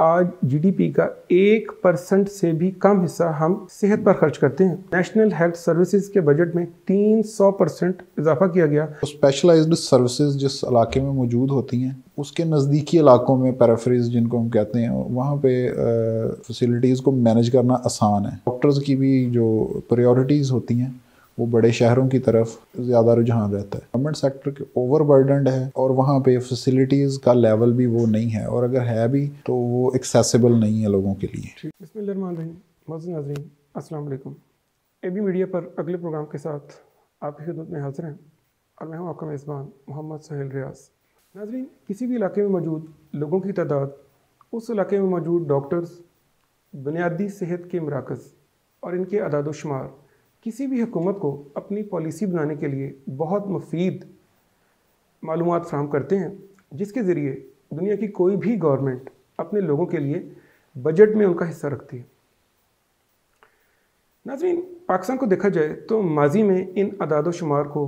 आज जीडीपी का 1% से भी कम हिस्सा हम सेहत पर खर्च करते हैं। नेशनल हेल्थ सर्विसेज के बजट में 300% इजाफा किया गया। तो स्पेशलाइज्ड सर्विसेज जिस इलाके में मौजूद होती हैं उसके नज़दीकी इलाकों में पेरिफेरीज जिनको हम कहते हैं वहाँ पे फैसिलिटीज़ को मैनेज करना आसान है। डॉक्टर्स की भी जो प्रायोरिटीज़ होती हैं वो बड़े शहरों की तरफ ज़्यादा रुझान रहता है। गवर्नमेंट सेक्टर के ओवरबर्डनड है और वहाँ पे फैसिलिटीज़ का लेवल भी वो नहीं है, और अगर है भी तो वो एक्सेसिबल नहीं है लोगों के लिए। बिस्मिल्लाहिर्रहमानिर्रहीम, अस्सलाम वालेकुम। एबी मीडिया पर अगले प्रोग्राम के साथ आपकी खिदमत में हाजिर हैं और मैं हूँ आपका मेज़बान मोहम्मद सुहेल रियाज। नाज़रीन, किसी भी इलाके में मौजूद लोगों की तादाद, उस इलाके में मौजूद डॉक्टर्स, बुनियादी सेहत के मराकज़ और इनके अदाद-ओ-शुमार किसी भी हुकूमत को अपनी पॉलिसी बनाने के लिए बहुत मुफीद मालूमात फ़राहम करते हैं, जिसके ज़रिए दुनिया की कोई भी गवर्नमेंट अपने लोगों के लिए बजट में उनका हिस्सा रखती है। नाज़रीन, पाकिस्तान को देखा जाए तो माजी में इन अदाद-ओ-शुमार को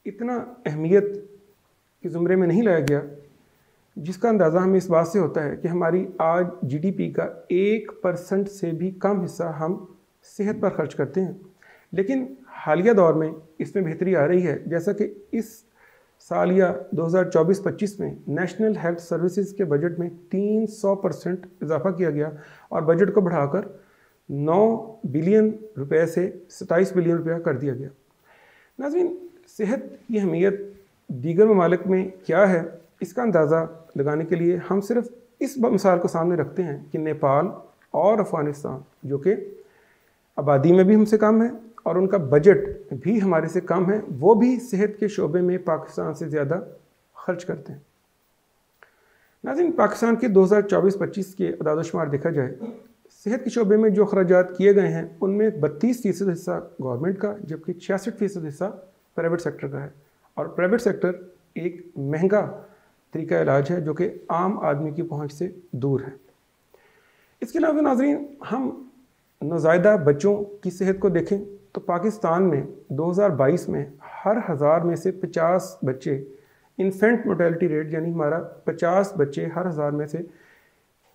इतना अहमियत के ज़ुमरे में नहीं लाया गया, जिसका अंदाज़ा हमें इस बात से होता है कि हमारी आज जीडीपी का 1% से भी कम हिस्सा हम सेहत पर खर्च करते हैं। लेकिन हालिया दौर में इसमें बेहतरी आ रही है, जैसा कि इस साल या 2024-25 में नेशनल हेल्थ सर्विसेज के बजट में 300% इजाफा किया गया और बजट को बढ़ाकर 9 बिलियन रुपए से 27 बिलियन रुपया कर दिया गया। नाज़रीन, सेहत की अहमियत दीगर ममालिक में क्या है, इसका अंदाज़ा लगाने के लिए हम सिर्फ इस मिसाल को सामने रखते हैं कि नेपाल और अफ़गानिस्तान, जो कि आबादी में भी हमसे कम है और उनका बजट भी हमारे से कम है, वो भी सेहत के शोबे में पाकिस्तान से ज़्यादा खर्च करते हैं। नाज़रीन, पाकिस्तान के 2024-25 के अदाद-ओ-शुमार देखा जाए, सेहत के शोबे में जो खर्चात किए गए हैं उनमें 32% हिस्सा गवर्नमेंट का, जबकि 66% हिस्सा प्राइवेट सेक्टर का है। और प्राइवेट सेक्टर एक महंगा तरीका इलाज है जो कि आम आदमी की पहुँच से दूर है। इसके अलावा नाज़रीन, हम नौज़ायदा बच्चों की सेहत को देखें तो पाकिस्तान में 2022 में हर 1000 में से 50 बच्चे, इन्फेंट मोर्टेलिटी रेट यानी हमारा 50 बच्चे हर 1000 में से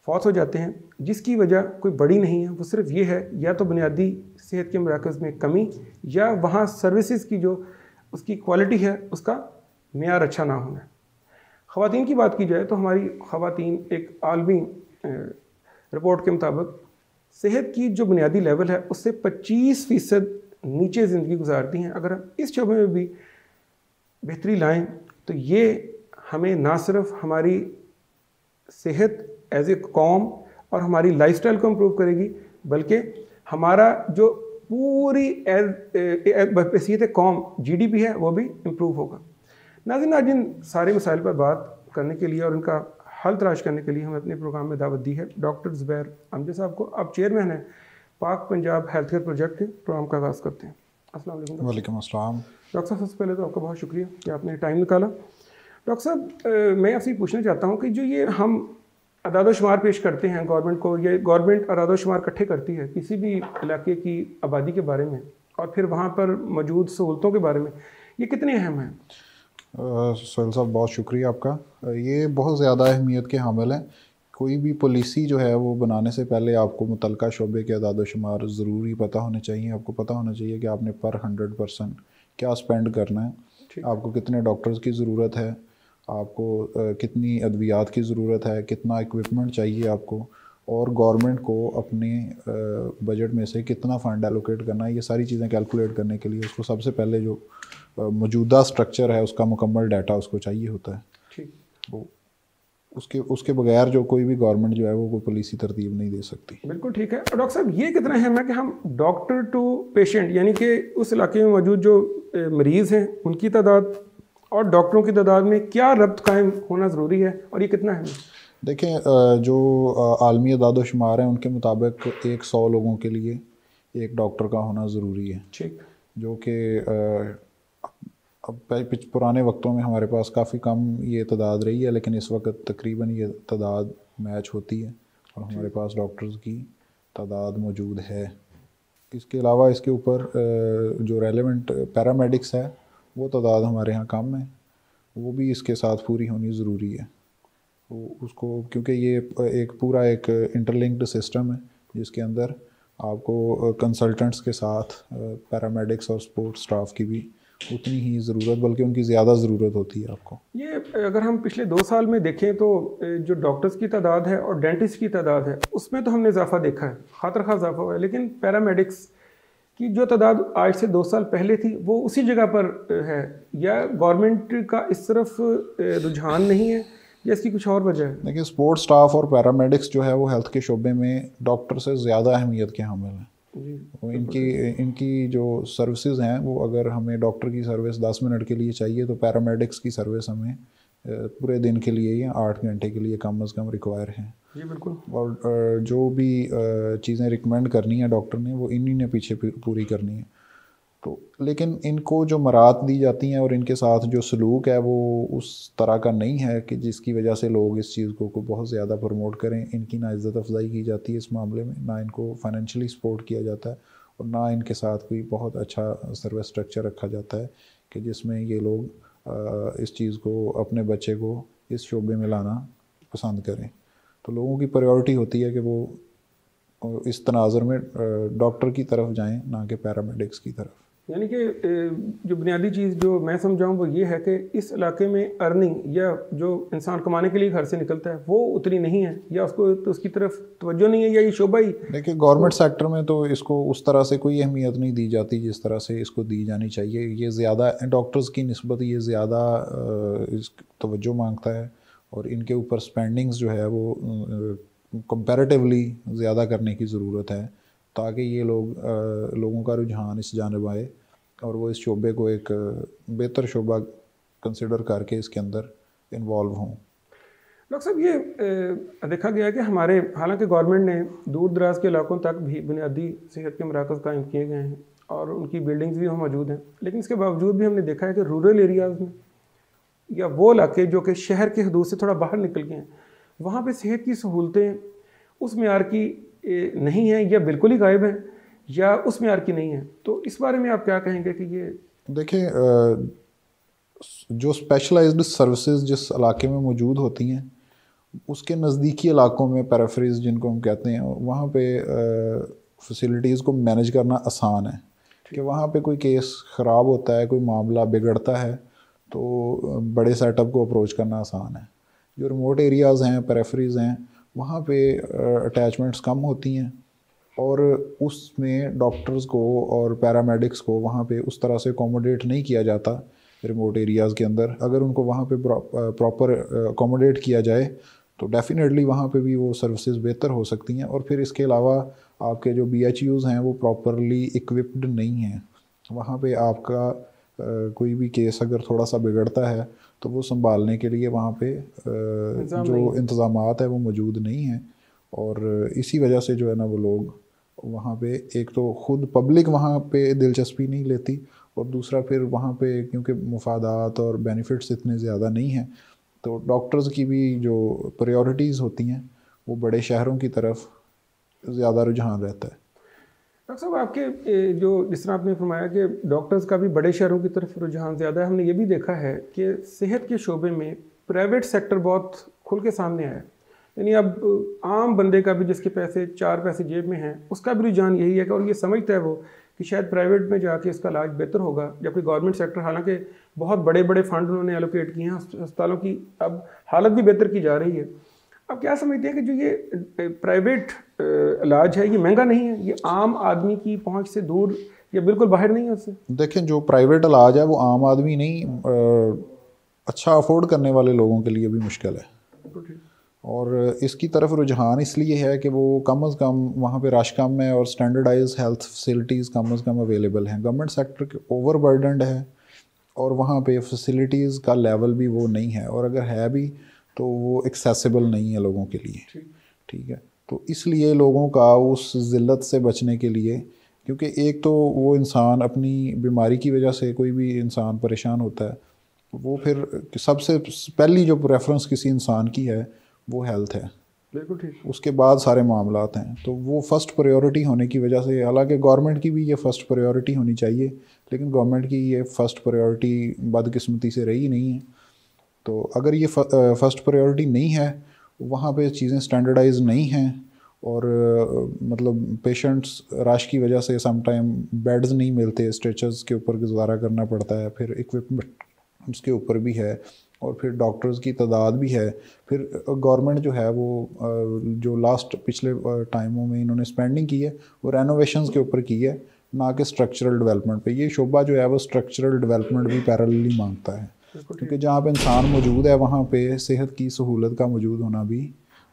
फौत हो जाते हैं, जिसकी वजह कोई बड़ी नहीं है। वो सिर्फ ये है या तो बुनियादी सेहत के मराकज़ में कमी या वहाँ सर्विसेज की जो उसकी क्वालिटी है उसका मेयार अच्छा ना होना। ख़वातीन की बात की जाए तो हमारी ख़वातीन एक आलमी रिपोर्ट के मुताबिक सेहत की जो बुनियादी लेवल है उससे 25% नीचे ज़िंदगी गुजारती हैं। अगर हम इस शोबे में भी बेहतरी लाएं तो ये हमें ना सिर्फ हमारी सेहत एज ए कौम और हमारी लाइफस्टाइल को इम्प्रूव करेगी, बल्कि हमारा जो पूरी हैसियत कौम जीडीपी है वो भी इम्प्रूव होगा। नाज़रीन, आज इन सारे मसाइल पर बात करने के लिए और उनका हल तलाश करने के लिए हमें अपने प्रोग्राम में दावत दी है डॉक्टर ज़ुबैर अमजद साहब को। आप चेयरमैन हैं पाक पंजाब हेल्थ केयर प्रोजेक्ट के। प्रोग्राम का आगाज़ करते हैं। अस्सलाम वालेकुम। वालेकुम अस्सलाम। डॉक्टर साहब, सबसे पहले तो आपका बहुत शुक्रिया कि आपने टाइम निकाला। डॉक्टर साहब, मैं आपसे पूछना चाहता हूँ कि जो ये हम अदाद-ओ-शुमार पेश करते हैं गवर्नमेंट को, ये गवर्नमेंट अदाद-ओ-शुमार इकट्ठे करती है किसी भी इलाके की आबादी के बारे में और फिर वहाँ पर मौजूद सहूलतों के बारे में, ये कितने अहम हैं? सोहेल साहब, बहुत शुक्रिया आपका। ये बहुत ज़्यादा अहमियत के हामिल हैं। कोई भी पॉलिसी जो है वो बनाने से पहले आपको मुतलका शोबे के अदाद-ओ-शुमार ज़रूरी पता होने चाहिए। आपको पता होना चाहिए कि आपने पर 100% क्या स्पेंड करना है, आपको कितने डॉक्टर्स की ज़रूरत है, आपको कितनी अद्वियात की ज़रूरत है, कितना इक्विपमेंट चाहिए आपको, और गवर्नमेंट को अपने बजट में से कितना फ़ंड एलोकेट करना है। ये सारी चीज़ें कैलकुलेट करने के लिए उसको सबसे पहले जो मौजूदा स्ट्रक्चर है उसका मुकम्मल डाटा उसको चाहिए होता है। ठीक, वो उसके बगैर जो कोई भी गवर्नमेंट जो है वो कोई पॉलिसी तरतीब नहीं दे सकती। बिल्कुल ठीक है। और डॉक्टर साहब, ये कितना अहम है कि हम डॉक्टर टू पेशेंट यानी कि उस इलाके में मौजूद जो मरीज़ हैं उनकी तादाद और डॉक्टरों की तादाद में क्या रब्त कायम होना ज़रूरी है, और ये कितना है? देखें, जो आलमी अदाद-ओ-शुमार हैं उनके मुताबिक 100 लोगों के लिए एक डॉक्टर का होना ज़रूरी है। ठीक, जो कि अब पुराने वक्तों में हमारे पास काफ़ी कम ये तादाद रही है, लेकिन इस वक्त तकरीबन ये तादाद मैच होती है और हमारे पास डॉक्टर्स की तादाद मौजूद है। इसके अलावा इसके ऊपर जो रेलेवेंट पैरामेडिक्स है वो तादाद हमारे यहाँ कम है, वो भी इसके साथ पूरी होनी ज़रूरी है। तो उसको, क्योंकि ये एक पूरा एक इंटरलिंक्ड सिस्टम है जिसके अंदर आपको कंसल्टेंट्स के साथ पैरामेडिक्स और सपोर्ट स्टाफ की भी उतनी ही ज़रूरत, बल्कि उनकी ज़्यादा ज़रूरत होती है आपको। ये अगर हम पिछले 2 साल में देखें तो जो डॉक्टर्स की तादाद है और डेंटिस्ट की तादाद है उसमें तो हमने इजाफा देखा है, खातर खा इजाफा हुआ है, लेकिन पैरामेडिक्स की जो तादाद आज से 2 साल पहले थी वो उसी जगह पर है, या गवर्नमेंट का इस तरफ रुझान नहीं है या इसकी कुछ और वजह है? देखिए, सपोर्ट स्टाफ और पैरामेडिक्स जो है वो हेल्थ के शोबे में डॉक्टर से ज़्यादा अहमियत के हामिल हैं। वो इनकी जो सर्विसेज हैं, वो अगर हमें डॉक्टर की सर्विस 10 मिनट के लिए चाहिए तो पैरामेडिक्स की सर्विस हमें पूरे दिन के लिए या 8 घंटे के लिए कम अज़ कम रिक्वायर हैं। जी बिल्कुल। और जो भी चीज़ें रिकमेंड करनी है डॉक्टर ने, वो इन्हीं ने पीछे पूरी करनी है। तो लेकिन इनको जो मराहत दी जाती हैं और इनके साथ जो सलूक है वो उस तरह का नहीं है कि जिसकी वजह से लोग इस चीज़ को बहुत ज़्यादा प्रमोट करें। इनकी ना इज़्ज़त अफजाई की जाती है इस मामले में, ना इनको फाइनेंशियली सपोर्ट किया जाता है, और ना इनके साथ कोई बहुत अच्छा सर्विस स्ट्रक्चर रखा जाता है कि जिसमें ये लोग इस चीज़ को, अपने बच्चे को इस शोबे में लाना पसंद करें। तो लोगों की प्रायोरिटी होती है कि वो इस तनाज़ुर में डॉक्टर की तरफ जाएं, ना कि पैरामेडिक्स की तरफ। यानी कि जो बुनियादी चीज़ जो मैं समझाऊँ वो ये है कि इस इलाके में अर्निंग या जो इंसान कमाने के लिए घर से निकलता है वो उतनी नहीं है, या उसको तो उसकी तरफ तवज्जो नहीं है, या ये शोबा ही। देखिए, गवर्नमेंट सेक्टर में तो इसको उस तरह से कोई अहमियत नहीं दी जाती जिस तरह से इसको दी जानी चाहिए। ये ज़्यादा डॉक्टर्स की निस्बत ये ज़्यादा तवज्जो मांगता है, और इनके ऊपर स्पेंडिंग्स जो है वो कंपैरेटिवली ज़्यादा करने की ज़रूरत है, ताकि ये लोगों का रुझान इस जानिब आए और वो इस शोबे को एक बेहतर शोबा कंसिडर करके इसके अंदर इन्वॉल्व हों। डॉक्टर साहब, ये देखा गया है कि हमारे, हालांकि गवर्नमेंट ने दूर दराज के इलाकों तक भी बुनियादी सेहत के मराकज़ कायम किए गए हैं और उनकी बिल्डिंग्स भी वहाँ मौजूद हैं, लेकिन इसके बावजूद भी हमने देखा है कि रूरल एरियाज़ में या वो इलाके जो कि शहर के हदूद से थोड़ा बाहर निकल गए हैं, वहाँ पे सेहत की सहूलतें उस मेयार की नहीं है, या बिल्कुल ही गायब हैं, या उस मेयार की नहीं है। तो इस बारे में आप क्या कहेंगे कि ये? देखिए, जो स्पेशलाइज्ड सर्विसेज जिस इलाके में मौजूद होती हैं उसके नज़दीकी इलाकों में, पेरिफेरीज जिनको हम कहते हैं, वहाँ पे फैसिलिटीज़ को मैनेज करना आसान है कि वहाँ पे कोई केस ख़राब होता है, कोई मामला बिगड़ता है तो बड़े सेटअप को अप्रोच करना आसान है। जो रिमोट एरियाज़ हैं, पेरिफेरीज हैं, वहाँ पे अटैचमेंट्स कम होती हैं और उसमें डॉक्टर्स को और पैरामेडिक्स को वहाँ पे उस तरह से अकोमोडेट नहीं किया जाता रिमोट एरियाज़ के अंदर। अगर उनको वहाँ पे प्रॉपर अकोमोडेट किया जाए तो डेफिनेटली वहाँ पे भी वो सर्विसेज बेहतर हो सकती हैं। और फिर इसके अलावा आपके जो BHUs हैं वो प्रॉपरली इक्विप्ड नहीं हैं। वहाँ पे आपका कोई भी केस अगर थोड़ा सा बिगड़ता है तो वो संभालने के लिए वहाँ पे जो इंतज़ामात है वो मौजूद नहीं हैं, और इसी वजह से जो है ना वो लोग वहाँ पे, एक तो ख़ुद पब्लिक वहाँ पे दिलचस्पी नहीं लेती, और दूसरा फिर वहाँ पे क्योंकि मुफादात और बेनिफिट्स इतने ज़्यादा नहीं हैं तो डॉक्टर्स की भी जो प्रायोरिटीज़ होती हैं वो बड़े शहरों की तरफ ज़्यादा रुझान रहता है। डॉक्टर साहब, आपके जो जिस तरह आपने फरमाया कि डॉक्टर्स का भी बड़े शहरों की तरफ रुझान ज़्यादा है, हमने ये भी देखा है कि सेहत के शोबे में प्राइवेट सेक्टर बहुत खुल के सामने आया है। यानी अब आम बंदे का भी, जिसके पैसे 4 पैसे जेब में हैं, उसका भी रुझान यही है कि, और ये समझता है वो कि शायद प्राइवेट में जाके इसका इलाज बेहतर होगा, जबकि गवर्नमेंट सेक्टर, हालांकि बहुत बड़े बड़े फंड उन्होंने एलोकेट किए हैं, अस्पतालों की अब हालत भी बेहतर की जा रही है। अब क्या समझते हैं कि जो ये प्राइवेट इलाज है ये महंगा नहीं है, ये आम आदमी की पहुंच से दूर या बिल्कुल बाहर नहीं है उससे? देखें, जो प्राइवेट इलाज है वो आम आदमी नहीं, अच्छा अफोर्ड करने वाले लोगों के लिए भी मुश्किल है, और इसकी तरफ रुझान इसलिए है कि वो कम अज़ कम वहाँ पे रश कम है और स्टैंडर्डाइज हेल्थ फैसिलिटीज़ कम अज़ कम अवेलेबल हैं। गवर्नमेंट सेक्टर के ओवरबर्डनड है और वहाँ पे फैसिलिटीज़ का लेवल भी वो नहीं है, और अगर है भी तो वो एक्सेसिबल नहीं है लोगों के लिए। ठीक है, तो इसलिए लोगों का उस ज़िल्लत से बचने के लिए, क्योंकि एक तो वो इंसान अपनी बीमारी की वजह से, कोई भी इंसान परेशान होता है, वो फिर सबसे पहली जो प्रेफरेंस किसी इंसान की है वो हेल्थ है, बिल्कुल ठीक, उसके बाद सारे मामलात हैं। तो वो फ़र्स्ट प्रायोरिटी होने की वजह से, हालांकि गवर्नमेंट की भी ये फ़र्स्ट प्रायोरिटी होनी चाहिए, लेकिन गवर्नमेंट की ये फ़र्स्ट प्रायोरिटी बदकिस्मती से रही नहीं है। तो अगर ये फर्स्ट प्रायोरिटी नहीं है, वहाँ पे चीज़ें स्टैंडर्डाइज नहीं हैं और मतलब पेशेंट्स रश की वजह से सम टाइम बेड्स नहीं मिलते, स्ट्रेचर्स के ऊपर गुजारा करना पड़ता है, फिर इक्विपमेंट उसके ऊपर भी है और फिर डॉक्टर्स की तादाद भी है। फिर गवर्नमेंट जो है वो जो लास्ट पिछले टाइमों में इन्होंने स्पेंडिंग की है वो रेनोवेशंस के ऊपर की है, ना कि स्ट्रक्चरल डेवलपमेंट पे। ये शोबा जो है वो स्ट्रक्चरल डेवलपमेंट भी पैरेलली मांगता है, क्योंकि जहाँ पे इंसान मौजूद है वहाँ पे सेहत की सहूलत का मौजूद होना भी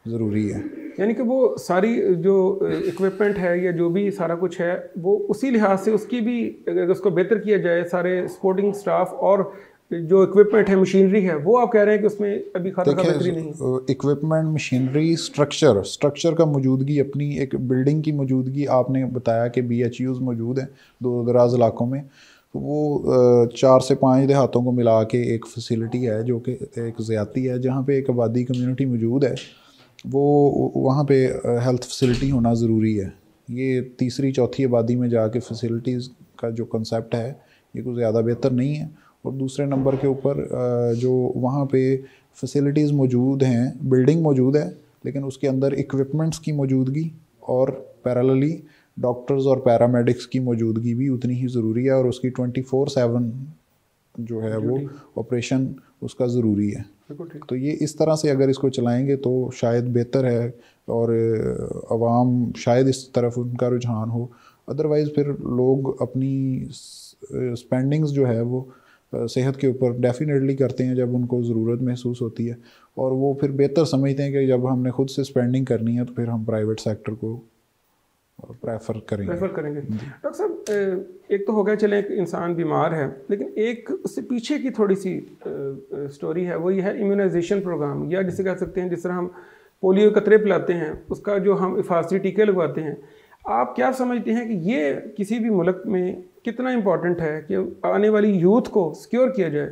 ज़रूरी है। यानी कि वो सारी जो इक्विपमेंट है या जो भी सारा कुछ है वो उसी लिहाज से उसकी भी अगर उसको बेहतर किया जाए, सारे सपोर्टिंग स्टाफ और जो इक्विपमेंट है, मशीनरी है, वो आप कह रहे हैं कि उसमें अभी खासा बेहतरी नहीं है। इक्विपमेंट, मशीनरी, स्ट्रक्चर का मौजूदगी, अपनी एक बिल्डिंग की मौजूदगी, आपने बताया कि BHUs मौजूद हैं दूर दराज इलाकों में, तो वो 4 से 5 देहातों को मिला के एक फैसिलिटी है जो कि एक ज़्यादती है, जहाँ पे एक आबादी कम्युनिटी मौजूद है, वो वहाँ पे हेल्थ फैसिलिटी होना ज़रूरी है। ये तीसरी चौथी आबादी में जाके फैसिलिटीज़ का जो कंसेप्ट है ये कुछ ज़्यादा बेहतर नहीं है। और दूसरे नंबर के ऊपर जो वहाँ पे फैसिलिटीज़ मौजूद हैं, बिल्डिंग मौजूद है, लेकिन उसके अंदर इक्विपमेंट्स की मौजूदगी और पैरेलली डॉक्टर्स और पैरामेडिक्स की मौजूदगी भी उतनी ही ज़रूरी है, और उसकी 24/7 जो है वो ऑपरेशन उसका ज़रूरी है। तो ये इस तरह से अगर इसको चलाएंगे तो शायद बेहतर है और अवाम शायद इस तरफ उनका रुझान हो। अदरवाइज़ फिर लोग अपनी स्पेंडिंग्स जो है वो सेहत के ऊपर डेफिनेटली करते हैं जब उनको ज़रूरत महसूस होती है, और वो फिर बेहतर समझते हैं कि जब हमने खुद से स्पेंडिंग करनी है तो फिर हम प्राइवेट सेक्टर को प्रेफर करेंगे। डॉक्टर साहब, एक तो हो गया चले एक इंसान बीमार है, लेकिन एक उससे पीछे की थोड़ी सी स्टोरी है, वो ये है इम्यूनाइजेशन प्रोग्राम, या जिसे कह सकते हैं जिस तरह हम पोलियो कतरे पिलाते हैं उसका जो हम हिफाजती टीके लगवाते हैं। आप क्या समझते हैं कि ये किसी भी मुल्क में कितना इम्पोर्टेंट है कि आने वाली यूथ को सिक्योर किया जाए?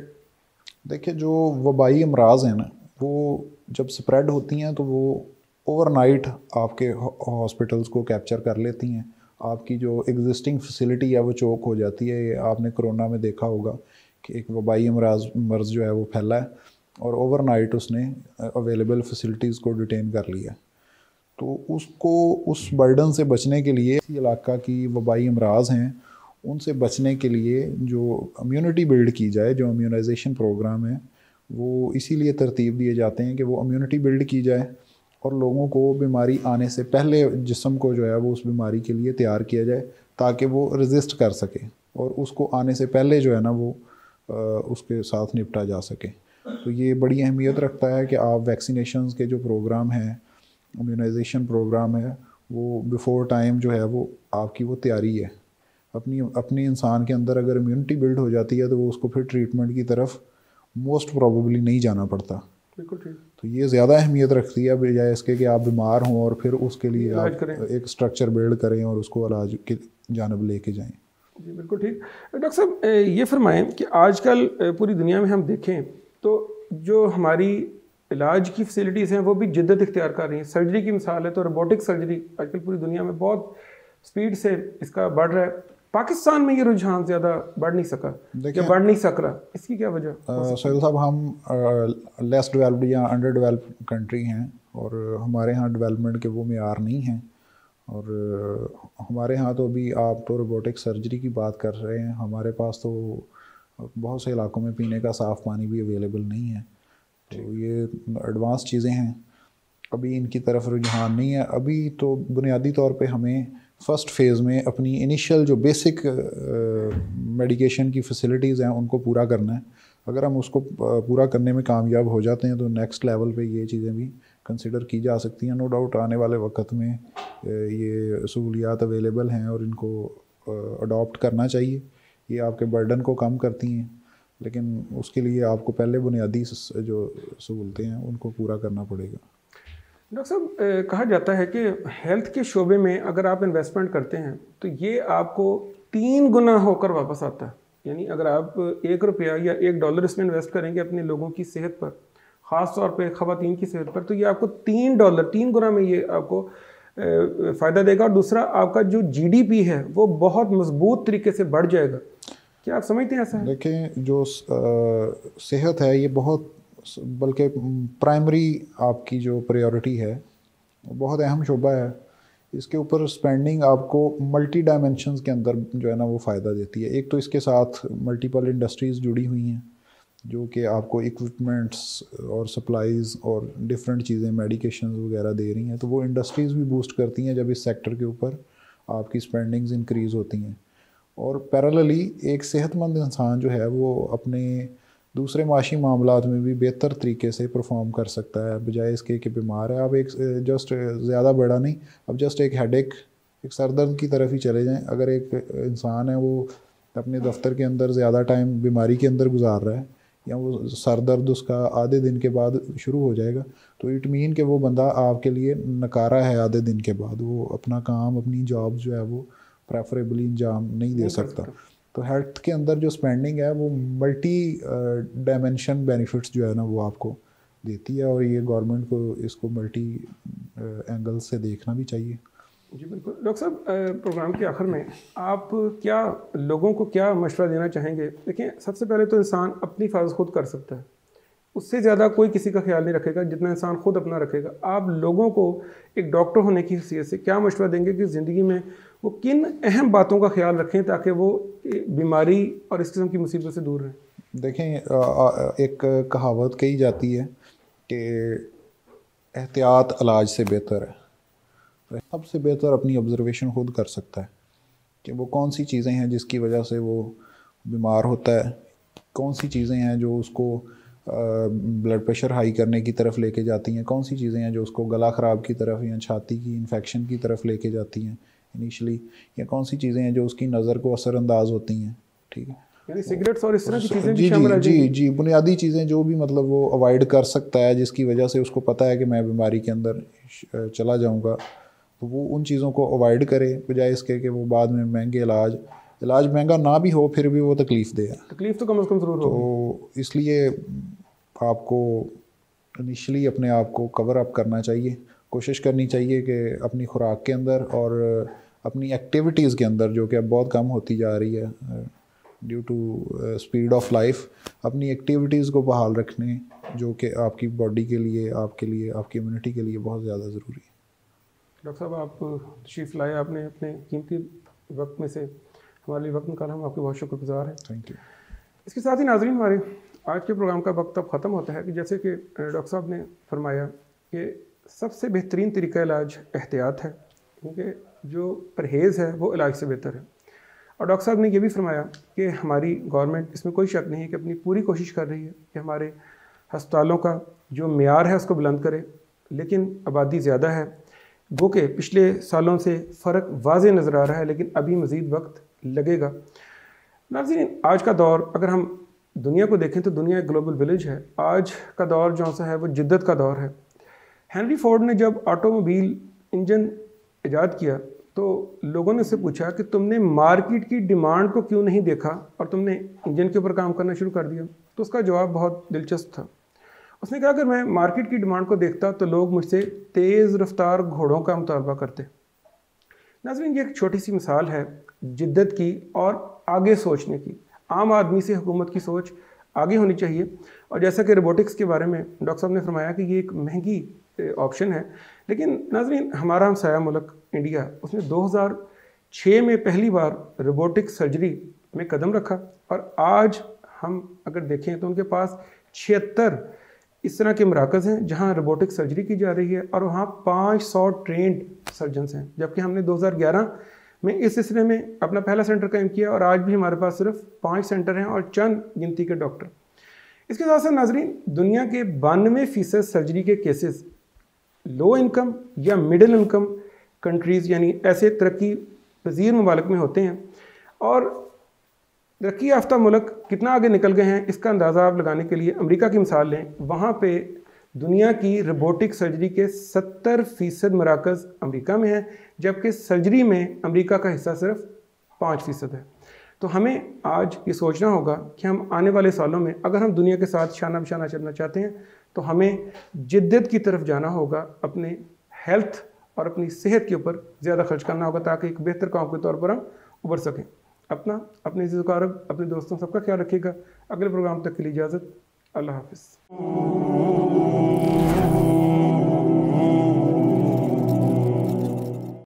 देखिए, जो वबाई अमराज हैं ना, वो जब स्प्रेड होती हैं तो वो ओवरनाइट आपके हॉस्पिटल्स को कैप्चर कर लेती हैं। आपकी जो एग्जिस्टिंग फैसिलिटी है वो चोक हो जाती है। ये आपने कोरोना में देखा होगा कि एक वबाई मर्ज़ जो है वो फैला है और ओवरनाइट उसने अवेलेबल फैसिलिटीज़ को डिटेन कर लिया। तो उसको उस बर्डन से बचने के लिए इसी इलाका की वबाई अमराज हैं उनसे बचने के लिए जो इम्यूनिटी बिल्ड की जाए, जो इम्यूनाइजेशन प्रोग्राम है वो इसीलिए तरतीब दिए जाते हैं कि वो इम्यूनिटी बिल्ड की जाए और लोगों को बीमारी आने से पहले जिस्म को जो है वो उस बीमारी के लिए तैयार किया जाए ताकि वो रेजिस्ट कर सके और उसको आने से पहले जो है ना वो उसके साथ निपटा जा सके। तो ये बड़ी अहमियत रखता है कि आप वैक्सीनेशंस के जो प्रोग्राम हैं, इम्यूनाइजेशन प्रोग्राम है, वो बिफ़ोर टाइम जो है वो आपकी वो तैयारी है। अपनी इंसान के अंदर अगर इम्यूनिटी बिल्ड हो जाती है तो वो उसको फिर ट्रीटमेंट की तरफ मोस्ट प्रोबेबली नहीं जाना पड़ता। बिल्कुल ठीक। तो ये ज़्यादा अहमियत रखती है बजाय इसके कि आप बीमार हों और फिर उसके लिए आप एक स्ट्रक्चर बिल्ड करें और उसको इलाज की जानब लेके जाएं। जी बिल्कुल ठीक। डॉक्टर साहब, ये फरमाएं कि आजकल पूरी दुनिया में हम देखें तो जो हमारी इलाज की फैसिलिटीज़ हैं वो भी जिद्दत इख्तियार कर रही हैं। सर्जरी की मिसाल है तो रोबोटिक सर्जरी आजकल पूरी दुनिया में बहुत स्पीड से इसका बढ़ रहा है। पाकिस्तान में ये रुझान ज़्यादा बढ़ नहीं सका या बढ़ नहीं सक रहा, इसकी क्या वजह? सोहेल साहब, हम लेस डेवलप्ड या अंडर डेवलप्ड कंट्री हैं और हमारे यहाँ डेवलपमेंट के वो मेयार नहीं हैं और हमारे यहाँ तो अभी आप तो रोबोटिक सर्जरी की बात कर रहे हैं, हमारे पास तो बहुत से इलाकों में पीने का साफ़ पानी भी अवेलेबल नहीं है। तो ये एडवांस चीज़ें हैं, अभी इनकी तरफ रुझान नहीं है। अभी तो बुनियादी तौर पे हमें फ़र्स्ट फेज़ में अपनी इनिशियल जो बेसिक मेडिकेशन की फ़ैसिलिटीज़ हैं उनको पूरा करना है। अगर हम उसको पूरा करने में कामयाब हो जाते हैं तो नेक्स्ट लेवल पे ये चीज़ें भी कंसिडर की जा सकती हैं। नो डाउट आने वाले वक्त में ये सहूलियात अवेलेबल हैं और इनको अडॉप्ट करना चाहिए। ये आपके बर्डन को कम करती हैं, लेकिन उसके लिए आपको पहले बुनियादी जो सहूलतें हैं उनको पूरा करना पड़ेगा। डॉक्टर साहब, कहा जाता है कि हेल्थ के शोबे में अगर आप इन्वेस्टमेंट करते हैं तो ये आपको 3 गुना होकर वापस आता है। यानी अगर आप ₹1 या $1 इसमें इन्वेस्ट करेंगे अपने लोगों की सेहत पर, ख़ास तौर पे ख़वातीन की सेहत पर, तो ये आपको $3 गुना में ये आपको फ़ायदा देगा। और दूसरा, आपका जो GDP है वो बहुत मजबूत तरीके से बढ़ जाएगा। क्या आप समझते हैं ऐसा? देखें, जो सेहत है ये बहुत बल्कि प्राइमरी आपकी जो प्रायोरिटी है, बहुत अहम शोबा है। इसके ऊपर स्पेंडिंग आपको मल्टी डायमेंशंस के अंदर जो है ना वो फ़ायदा देती है। एक तो इसके साथ मल्टीपल इंडस्ट्रीज़ जुड़ी हुई हैं जो कि आपको इक्विपमेंट्स और सप्लाइज़ और डिफरेंट चीज़ें मेडिकेशंस वगैरह दे रही हैं, तो वो इंडस्ट्रीज़ भी बूस्ट करती हैं जब इस सेक्टर के ऊपर आपकी स्पेंडिंग्स इंक्रीज़ होती हैं। और पैरेलली एक सेहतमंद इंसान जो है वो अपने दूसरे माशी मामलात में भी बेहतर तरीके से परफॉर्म कर सकता है, बजाय इसके कि बीमार है। आप एक जस्ट ज़्यादा बड़ा नहीं, अब जस्ट एक हेडेक, एक सर दर्द की तरफ ही चले जाएं। अगर एक इंसान है वो अपने दफ्तर के अंदर ज़्यादा टाइम बीमारी के अंदर गुजार रहा है, या वो सर दर्द उसका आधे दिन के बाद शुरू हो जाएगा, तो इट मीन कि वो बंदा आपके लिए नकारा है। आधे दिन के बाद वो अपना काम, अपनी जॉब जो है वो प्रेफरेबली अंजाम नहीं दे सकता। तो हेल्थ के अंदर जो स्पेंडिंग है वो मल्टी डायमेंशन बेनिफिट्स जो है ना वो आपको देती है, और ये गवर्नमेंट को इसको मल्टी एंगल से देखना भी चाहिए। जी बिल्कुल। डॉक्टर साहब, प्रोग्राम के आखिर में आप क्या लोगों को क्या मशवरा देना चाहेंगे? देखिए, सबसे पहले तो इंसान अपनी हिफाजत खुद कर सकता है, उससे ज़्यादा कोई किसी का ख्याल नहीं रखेगा जितना इंसान खुद अपना रखेगा। आप लोगों को एक डॉक्टर होने की हैसियत से क्या मशवरा देंगे कि ज़िंदगी में वो किन अहम बातों का ख्याल रखें ताकि वो बीमारी और इस किस्म की मुसीबत से दूर रहें? देखें, एक कहावत कही जाती है कि एहतियात इलाज से बेहतर है। सबसे बेहतर अपनी ऑब्जर्वेशन खुद कर सकता है कि वो कौन सी चीज़ें हैं जिसकी वजह से वो बीमार होता है, कौन सी चीज़ें हैं जो उसको ब्लड प्रेशर हाई करने की तरफ लेके जाती हैं, कौन सी चीज़ें हैं जो उसको गला ख़राब की तरफ या छाती की इन्फेक्शन की तरफ लेके जाती हैं इनिशली, या कौन सी चीज़ें हैं जो उसकी नज़र को असरअंदाज होती हैं। ठीक है, यानी सिगरेट्स और इस तरह की चीज़ें जी जी जी जी, बुनियादी चीज़ें जो भी मतलब वो अवॉइड कर सकता है, जिसकी वजह से उसको पता है कि मैं बीमारी के अंदर चला जाऊँगा, तो वो उन चीज़ों को अवॉइड करे, बजाय इसके कि वो बाद में महंगे इलाज महंगा ना भी हो फिर भी वो तकलीफ़ दे। तकलीफ तो कम से कम ज़रूर हो। तो इसलिए आपको इनिशली अपने आप को कवर अप करना चाहिए, कोशिश करनी चाहिए कि अपनी खुराक के अंदर और अपनी एक्टिविटीज़ के अंदर, जो कि अब बहुत कम होती जा रही है due to speed of life, अपनी एक्टिविटीज़ को बहाल रखने, जो कि आपकी बॉडी के लिए, आपके लिए, आपकी इम्यूनिटी के लिए बहुत ज़्यादा ज़रूरी है। डॉक्टर साहब, आप तशरीफ़ लाए, आपने अपने कीमती वक्त में से हमारे लिए वक्त निकाला, हम आपके बहुत शुक्रगुजार हैं। Thank you. इसके साथ ही नाज़रीन, हमारे आज के प्रोग्राम का वक्त अब ख़त्म होता है कि जैसे कि डॉक्टर साहब ने फरमाया कि सबसे बेहतरीन तरीका इलाज एहतियात है, क्योंकि जो परहेज़ है वो इलाज से बेहतर है। और डॉक्टर साहब ने यह भी फरमाया कि हमारी गवर्नमेंट, इसमें कोई शक नहीं है कि अपनी पूरी कोशिश कर रही है कि हमारे हस्पतालों का जो मेयार है उसको बुलंद करे, लेकिन आबादी ज़्यादा है, वो कि पिछले सालों से फ़र्क वाज़े नज़र आ रहा है, लेकिन अभी मज़ीद वक्त लगेगा। नाज़रीन, आज का दौर अगर हम दुनिया को देखें तो दुनिया एक ग्लोबल विलेज है। आज का दौर जो सा है वो जिद्दत का दौर है। हेनरी फोर्ड ने जब ऑटोमोबाइल इंजन ईजाद किया तो लोगों ने उससे पूछा कि तुमने मार्केट की डिमांड को क्यों नहीं देखा और तुमने इंजन के ऊपर काम करना शुरू कर दिया? तो उसका जवाब बहुत दिलचस्प था। उसने कहा, अगर मैं मार्केट की डिमांड को देखता तो लोग मुझसे तेज़ रफ्तार घोड़ों का मुतालबा करते। नाज़रीन, ये एक छोटी सी मिसाल है जिद्दत की और आगे सोचने की। आम आदमी से हुकूमत की सोच आगे होनी चाहिए। और जैसा कि रोबोटिक्स के बारे में डॉक्टर साहब ने फरमाया कि ये एक महंगी ऑप्शन है, लेकिन नाज़रीन, हमारा हमसाया मुल्क इंडिया, उसने 2006 में पहली बार रोबोटिक सर्जरी में कदम रखा, और आज हम अगर देखें तो उनके पास 76 इस तरह के मराकज़ हैं जहां रोबोटिक सर्जरी की जा रही है, और वहां 500 ट्रेंड सर्जन्स हैं। जबकि हमने 2011 में इस सिलसिले में अपना पहला सेंटर कायम किया, और आज भी हमारे पास सिर्फ 5 सेंटर हैं और चंद गिनती के डॉक्टर। इसके साथ साथ नाज़रीन, दुनिया के 92% सर्जरी के केसेस लो इनकम या मिडिल इनकम कंट्रीज़, यानी ऐसे तरक्की पजीर ममालिक में होते हैं। और तरक्की याफ्ता मुल्क कितना आगे निकल गए हैं इसका अंदाज़ा आप लगाने के लिए अमेरिका की मिसाल लें। वहाँ पे दुनिया की रोबोटिक सर्जरी के 70% मराकज़ अमेरिका में हैं, जबकि सर्जरी में अमेरिका का हिस्सा सिर्फ 5% है। तो हमें आज ये सोचना होगा कि हम आने वाले सालों में अगर हम दुनिया के साथ शाना बिशाना चलना चाहते हैं तो हमें जिद्दत की तरफ जाना होगा, अपने हेल्थ और अपनी सेहत के ऊपर ज़्यादा खर्च करना होगा, ताकि एक बेहतर काम के तौर पर हम उभर सकें। अपने इज़्ज़त-ओ-कारब, अपने दोस्तों सबका ख्याल रखिएगा। अगले प्रोग्राम तक के लिए इजाज़त। अल्लाह हाफिज़।